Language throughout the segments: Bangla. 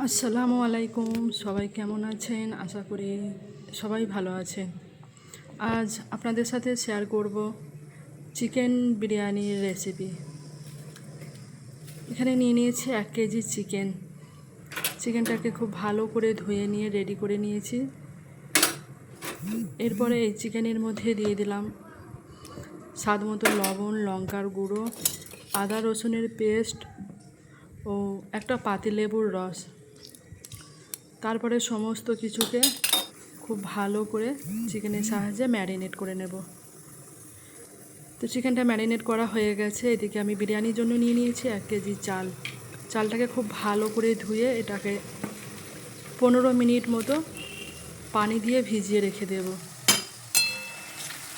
আসসালামু আলাইকুম। সবাই কেমন আছেন? আশা করি সবাই ভালো আছেন। আজ আপনাদের সাথে শেয়ার করব চিকেন বিরিয়ানির রেসিপি। এখানে নিয়ে নিয়েছি 1 কেজি চিকেনটাকে খুব ভালো করে ধুয়ে নিয়ে রেডি করে নিয়েছি। এরপরে এই চিকেনের মধ্যে দিয়ে দিলাম স্বাদ মতো লবণ, লঙ্কার গুঁড়ো, আদা রসুনের পেস্ট ও একটা পাতিলেবুর রস। তারপরে সমস্ত কিছুকে খুব ভালো করে চিকেনের সাহায্যে ম্যারিনেট করে নেব। তো চিকেনটা ম্যারিনেট করা হয়ে গেছে। এদিকে আমি বিরিয়ানির জন্য নিয়ে নিয়েছি 1 কেজি চালটাকে খুব ভালো করে ধুয়ে এটাকে 15 মিনিট মতো পানি দিয়ে ভিজিয়ে রেখে দেব।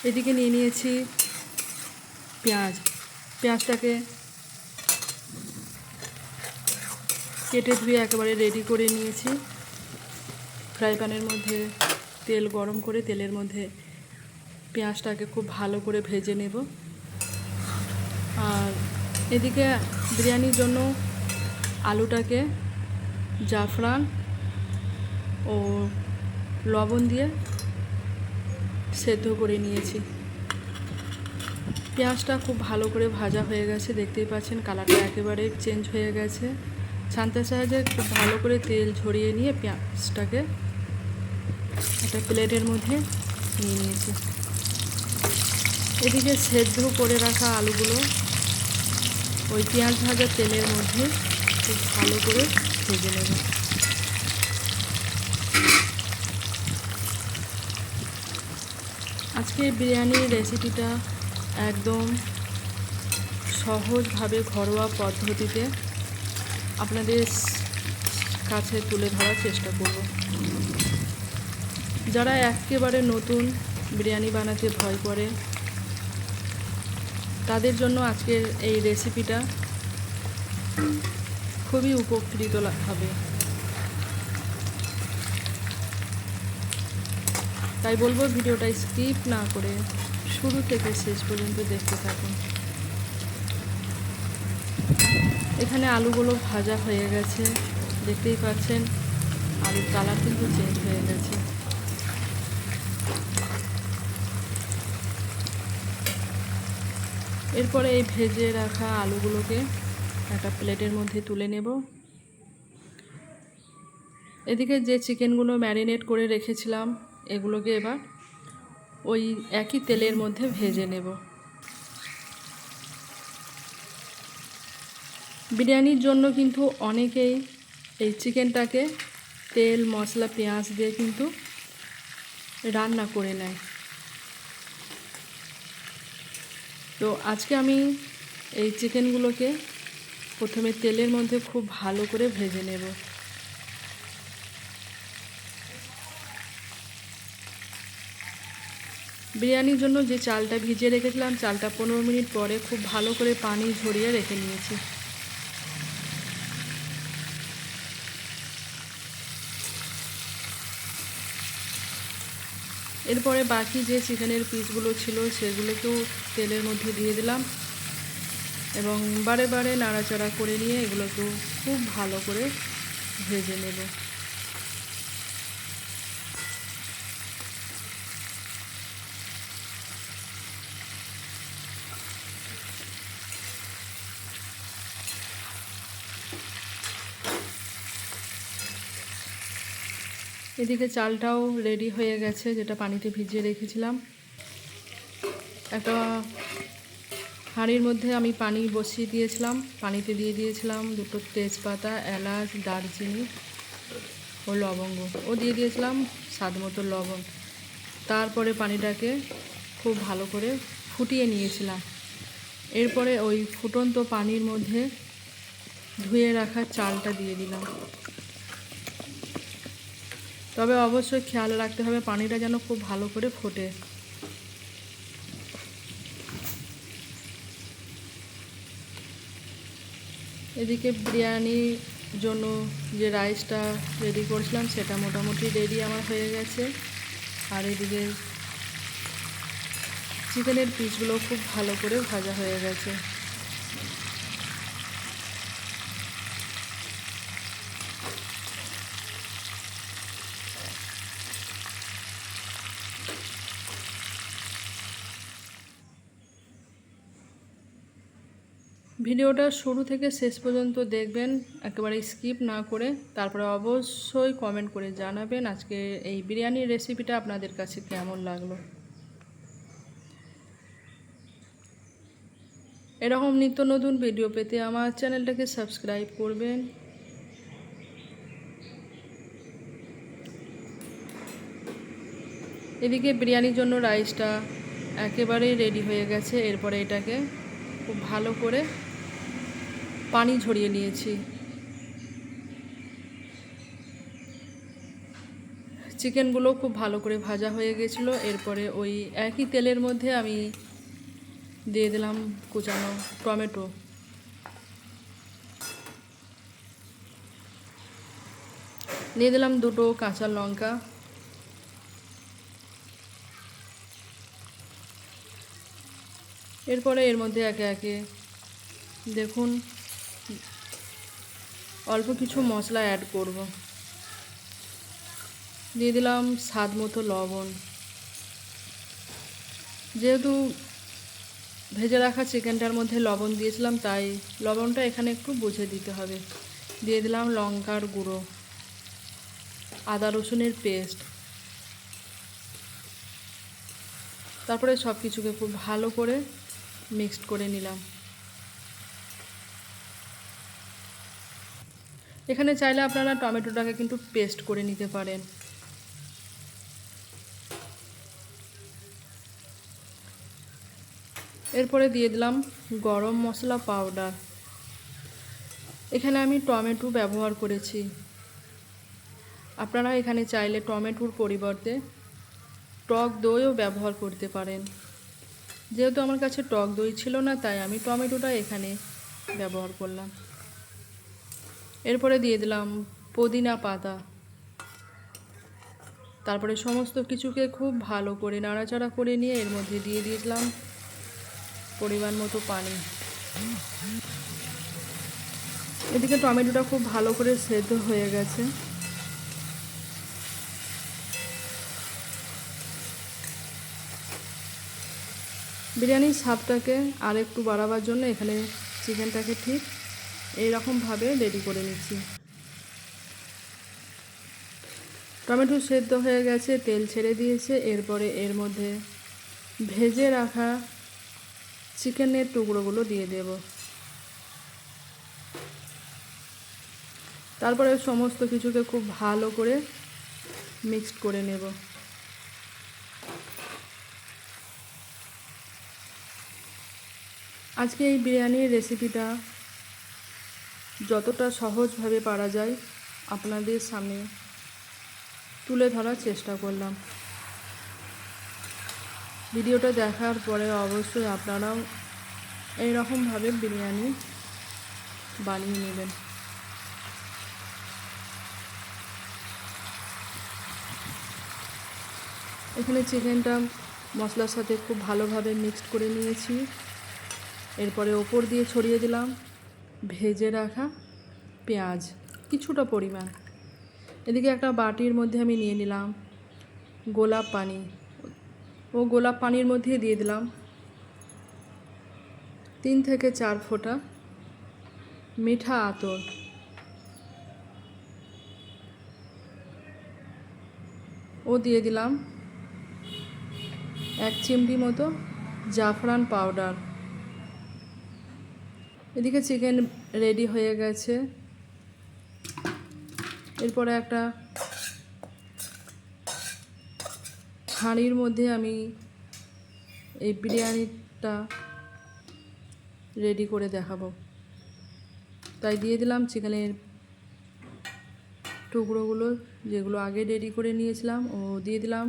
এদিকে নিয়ে নিয়েছি পেঁয়াজটাকে কেটে ধুয়ে একেবারে রেডি করে নিয়েছি। ফ্রাই প্যানের মধ্যে তেল গরম করে তেলের মধ্যে পেঁয়াজটাকে খুব ভালো করে ভেজে নেব। আর এদিকে বিরিয়ানির জন্য আলুটাকে জাফরান ও লবণ দিয়ে সেদ্ধ করে নিয়েছি। পেঁয়াজটা খুব ভালো করে ভাজা হয়ে গেছে, দেখতেই পাচ্ছেন কালারটা একেবারে চেঞ্জ হয়ে গেছে। ছান্তার সাহায্যে খুব ভালো করে তেল ঝরিয়ে নিয়ে পেঁয়াজটাকে একটা প্লেটের মধ্যে নিয়ে নিয়েছি। এদিকে সেদ্ধ করে রাখা আলুগুলো ওই পেঁয়াজ ভাজা তেলের মধ্যে খুব ভালো করে ভেজে নেব। আজকে বিরিয়ানির রেসিপিটা একদম সহজভাবে ঘরোয়া পদ্ধতিতে আপনাদের কাছে তুলে ধরার চেষ্টা করব। যারা একেবারে নতুন বিরিয়ানি বানাতে ভয় করে তাদের জন্য আজকের এই রেসিপিটা খুবই উপকৃত হবে। তাই বলবো ভিডিওটা স্কিপ না করে শুরু থেকে শেষ পর্যন্ত দেখতে থাকুন। এখানে আলুগুলো ভাজা হয়ে গেছে, দেখতেই পাচ্ছেন আলুর কালার কিন্তু চেঞ্জ হয়ে গেছে। এরপরে এই ভেজে রাখা আলুগুলোকে একটা প্লেটের মধ্যে তুলে নেব। এদিকে যে চিকেনগুলো ম্যারিনেট করে রেখেছিলাম এগুলোকে এবার ওই একই তেলের মধ্যে ভেজে নেব। বিরিয়ানির জন্য কিন্তু অনেকেই এই চিকেনটাকে তেল মশলা পেঁয়াজ দিয়ে কিন্তু রান্না করে নেয়। তো আজকে আমি এই চিকেনগুলোকে প্রথমে তেলের মধ্যে খুব ভালো করে ভেজে নেব। বিরিয়ানির জন্য যে চালটা ভিজিয়ে রেখেছিলাম চালটা 15 মিনিট পরে খুব ভালো করে পানি ঝরিয়ে রেখে নিয়েছি। এরপরে বাকি যে চিকেনের পিসগুলো ছিল সেগুলোকেও তেলের মধ্যে দিয়ে দিলাম এবং বারে বারে নাড়াচাড়া করে নিয়ে এগুলোকেও খুব ভালো করে ভেজে নেব। এদিকে চালটাও রেডি হয়ে গেছে, যেটা পানিতে ভিজিয়ে রেখেছিলাম। একটা হাঁড়ির মধ্যে আমি পানি বসিয়ে দিয়েছিলাম, পানিতে দিয়ে দিয়েছিলাম 2টো তেজপাতা, এলাচ, দারচিনি ও লবঙ্গ ও দিয়ে দিয়েছিলাম স্বাদ মতো লবণ। তারপরে পানিটাকে খুব ভালো করে ফুটিয়ে নিয়েছিলাম। এরপরে ওই ফুটন্ত পানির মধ্যে ধুয়ে রাখা চালটা দিয়ে দিলাম। তবে অবশ্যই খেয়াল রাখতে হবে পানিটা যেন খুব ভালো করে ফোটে। এদিকে বিরিয়ানির জন্য যে রাইসটা রেডি করেছিলাম সেটা মোটামুটি রেডি আমার হয়ে গেছে। আর এদিকে চিকেনের পিসগুলো খুব ভালো করে ভাজা হয়ে গেছে। ভিডিওটা শুরু থেকে শেষ পর্যন্ত দেখবেন, একেবারে স্কিপ না করে। তারপরে অবশ্যই কমেন্ট করে জানাবেন আজকে এই বিরিয়ানির রেসিপিটা আপনাদের কাছে কেমন লাগলো। এরকম নিত্য নতুন ভিডিও পেতে আমার চ্যানেলটাকে সাবস্ক্রাইব করবেন। এদিকে বিরিয়ানির জন্য রাইসটা একেবারেই রেডি হয়ে গেছে। এরপরে এটাকে খুব ভালো করে পানি ঝরিয়ে নিয়েছি। চিকেনগুলো খুব ভালো করে ভাজা হয়ে গেছিলো। এরপরে ওই একই তেলের মধ্যে আমি দিয়ে দিলাম কুচানো টমেটো। দিয়ে দিলাম 2টো কাঁচা লঙ্কা। এরপরে এর মধ্যে একে একে দেখুন অল্প কিছু মশলা অ্যাড করব। দিয়ে দিলাম স্বাদ মতো লবণ। যেহেতু ভেজে রাখা চিকেনটার মধ্যে লবণ দিয়েছিলাম, তাই লবণটা এখানে একটু বুঝে দিতে হবে। দিয়ে দিলাম লঙ্কার গুঁড়ো, আদা রসুনের পেস্ট। তারপরে সব কিছুকে খুব ভালো করে মিক্সড করে নিলাম। এখানে চাইলে আপনারা টমেটোটাকে কিন্তু পেস্ট করে নিতে পারেন। এরপরে দিয়ে দিলাম গরম মশলা পাউডার। এখানে আমি টমেটো ব্যবহার করেছি। আপনারা এখানে চাইলে টমেটোর পরিবর্তে টক দইও ব্যবহার করতে পারেন। যেহেতু আমার কাছে টক দই ছিল না, তাই আমি টমেটোটা এখানে ব্যবহার করলাম। এরপরে দিয়ে দিলাম পুদিনা পাতা। তারপরে সমস্ত কিছুকে খুব ভালো করে নাড়াচাড়া করে নিয়ে এর মধ্যে দিয়ে দিলাম পরিমাণ মতো পানি। এদিকে টমেটোটা খুব ভালো করে সেদ্ধ হয়ে গেছে। বিরিয়ানির স্বাদটাকে আর একটু বাড়াবার জন্য এখানে চিকেনটাকে ঠিক এইরকমভাবে রেডি করে নিচ্ছি। টমেটো সেদ্ধ হয়ে গেছে, তেল ছেড়ে দিয়েছে। এরপরে এর মধ্যে ভেজে রাখা চিকেনের টুকরোগুলো দিয়ে দেব। তারপরে সমস্ত কিছুকে খুব ভালো করে মিক্সড করে নেব। আজকে এই বিরিয়ানির রেসিপিটা যতটা সহজভাবে পারা যায় আপনাদের সামনে তুলে ধরার চেষ্টা করলাম। ভিডিওটা দেখার পরে অবশ্যই আপনারাও এইরকমভাবে বিরিয়ানি বানিয়ে নেবেন। এখানে চিকেনটা মশলার সাথে খুব ভালোভাবে মিক্সড করে নিয়েছি। এরপরে ওপর দিয়ে ছড়িয়ে দিলাম ভেজে রাখা পেঁয়াজ কিছুটা পরিমাণ। এদিকে একটা বাটির মধ্যে আমি নিয়ে নিলাম গোলাপ পানি। ও গোলাপ পানির মধ্যে দিয়ে দিলাম 3 থেকে 4 ফোঁটা মিঠা আতর। ও দিয়ে দিলাম 1 চিমটি মতো জাফরান পাউডার। এদিকে চিকেন রেডি হয়ে গেছে। এরপরে একটা হাঁড়ির মধ্যে আমি এই বিরিয়ানিটা রেডি করে দেখাবো, তাই দিয়ে দিলাম চিকেনের টুকরোগুলো যেগুলো আগে রেডি করে নিয়েছিলাম, ও দিয়ে দিলাম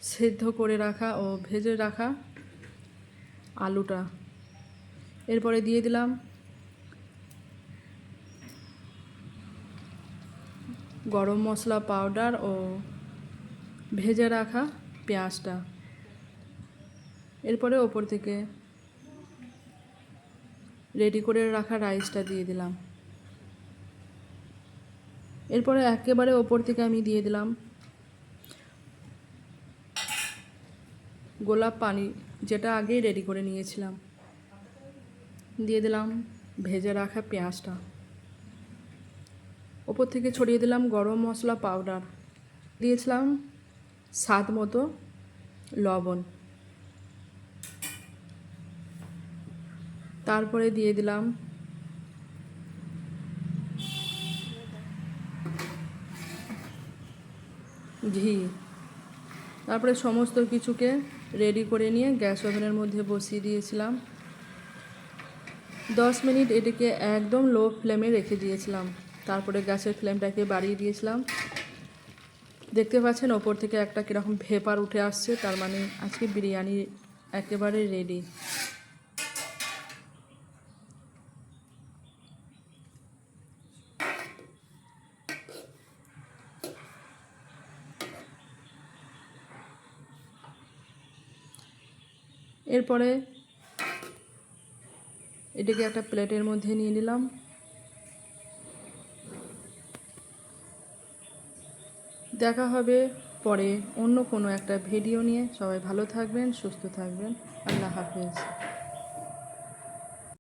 সেদ্ধ করে রাখা ও ভেজে রাখা আলুটা। এরপরে দিয়ে দিলাম গরম মশলা পাউডার ও ভেজে রাখা পেঁয়াজটা। এরপরে ওপর থেকে রেডি করে রাখা রাইসটা দিয়ে দিলাম। এরপরে একেবারে ওপর থেকে আমি দিয়ে দিলাম গোলাপ পানি, যেটা আগেই রেডি করে নিয়েছিলাম। দিয়ে দিলাম ভেজে রাখা পেঁয়াজটা। ওপর থেকে ছড়িয়ে দিলাম গরম মশলা পাউডার, দিয়েছিলাম স্বাদ মতো লবণ, তারপরে দিয়ে দিলাম ঘি। তারপরে সমস্ত কিছুকে রেডি করে নিয়ে গ্যাস ওভেনের মধ্যে বসিয়ে দিয়েছিলাম। 10 মিনিট এটিকে একদম লো ফ্লেমে রেখে দিয়েছিলাম। তারপরে গ্যাসের ফ্লেমটাকে বাড়িয়ে দিয়েছিলাম। দেখতে পাচ্ছেন ওপর থেকে একটা কীরকম ভেপার উঠে আসছে, তার মানে আজকে বিরিয়ানি একেবারে রেডি। এরপরে এটিকে একটা প্লেটের মধ্যে নিয়ে নিলাম। দেখা হবে পরে অন্য কোনো একটা ভিডিও নিয়ে। সবাই ভালো থাকবেন, সুস্থ থাকবেন। আল্লাহ হাফেজ।